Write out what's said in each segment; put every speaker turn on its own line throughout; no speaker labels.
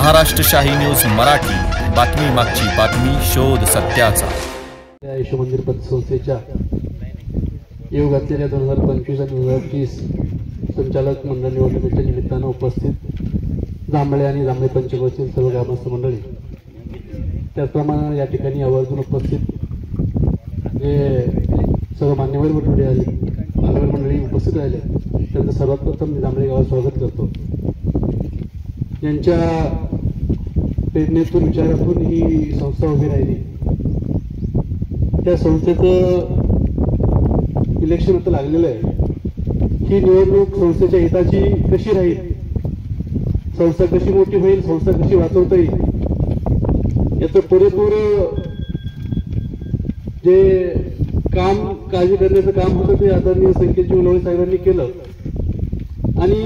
महाराष्ट्र शाही न्यूज मराठी, बातमी मागची बातमी, शोध सत्याचा।
यशो मंदिर पतसंस्थेच्या येऊ घातलेल्या 2025 आणि 2030 संचालक मंडळ निवडणुकीच्या निमित्तानं उपस्थित जांभळे आणि जांभळे पंचक्रोशीतील सर्व ग्रामस्थ मंडळी, त्याचप्रमाणे या ठिकाणी आवर्जून उपस्थित जे सर्व मान्यवर मंडळी उपस्थित राहिले त्यांचं सर्वात प्रथम जांभळे गावात स्वागत करतो। यांच्या प्रेरणेतून विचारातून ही संस्था उभी राहिली। त्या संस्थेचं इलेक्शन आता लागलेलं आहे। ही निवडणूक संस्थेच्या हिताची कशी राहील, संस्था कशी मोठी होईल, संस्था कशी वाचवता येईल याचं पुरेपूर जे काम काळजी करण्याचं काम होतं ते आदरणीय संकेतजी उलवळे साहेबांनी केलं आणि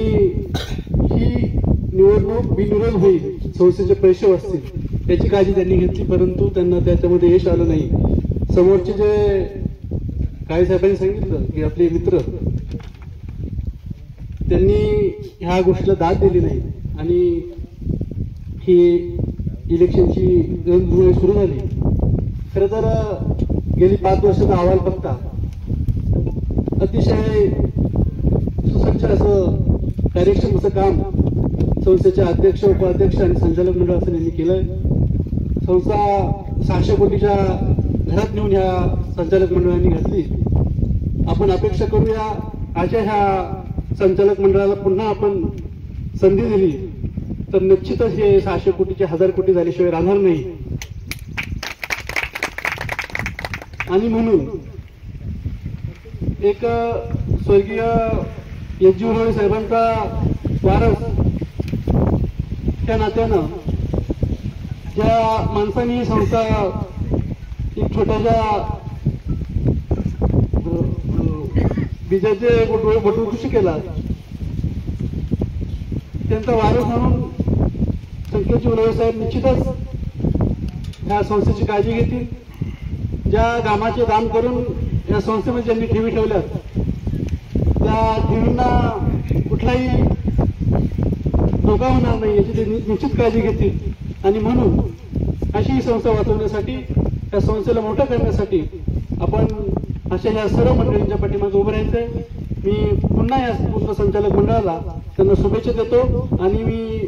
ही निवडणूक बिनविरोध होईल, संस्थेचे पैसे वाचतील याची काळजी त्यांनी घेतली, परंतु त्यांना त्याच्यामध्ये यश आलं नाही। समोरचे जे काही साहेबांनी सांगितलं की आपले मित्र, त्यांनी ह्या गोष्टीला दाद दिली नाही आणि ही इलेक्शनची रणधुमाळी सुरू झाली। खरं तर गेली 5 वर्षाचा अहवाल बघता अतिशय सुसज्ज असं कार्यक्षम असं काम संस्थेचे अध्यक्ष, उपाध्यक्ष आणि संचालक मंडळ असं यांनी केलंय। संस्था 600 कोटीच्या घरात नेऊन ह्या संचालक मंडळांनी घातली। आपण अपेक्षा करूया अशा ह्या संचालक मंडळाला पुन्हा आपण संधी दिली तर निश्चितच हे 600 कोटीचे 1000 कोटी झाल्याशिवाय राहणार नाही। आणि म्हणून एक स्वर्गीय एस.जी. उलवळे साहेबांचा वारस त्या नात्यानं ज्या माणसांनी ही संस्था एक छोट्याशा बीजाचे बटूशी केला, त्यांचा वारस म्हणून संकेतजी उलवळे साहेब निश्चितच ह्या संस्थेची काळजी घेतील। ज्या कामाचे दान करून या संस्थेमध्ये ज्यांनी ठेवी ठेवल्या त्या ठेवींना कुठलाही धोका होणार नाही याची ते निश्चित काळजी घेतील आणि म्हणून अशी ही संस्था वाचवण्यासाठी, या संस्थेला मोठं करण्यासाठी आपण अशा ह्या सर्व मंडळींच्या पाठीमागे उभं राहायचंय। मी पुन्हा या पूर्ण संचालक मंडळाला त्यांना शुभेच्छा देतो आणि मी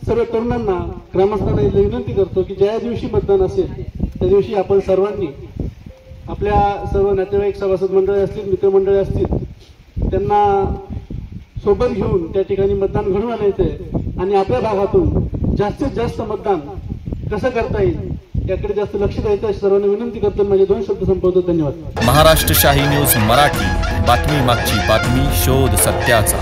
सर्व तरुणांना, ग्रामस्थांना विनंती करतो की ज्या दिवशी मतदान असेल त्या दिवशी आपण सर्वांनी आपल्या सर्व नातेवाईक, सभासद मंडळी असतील, मित्रमंडळी असतील, त्यांना सोबत घेऊन त्या ठिकाणी मतदान घडवून आणायचंय आणि आपल्या भागातून जास्तीत जास्त मतदान कसं करता येईल याकडे जास्त लक्ष द्यायचं अशी सर्वांना विनंती करतो। माझे 2 शब्द संपवतो। धन्यवाद।
महाराष्ट्र शाही न्यूज मराठी, बातमी मागची बातमी, शोध सत्याचा।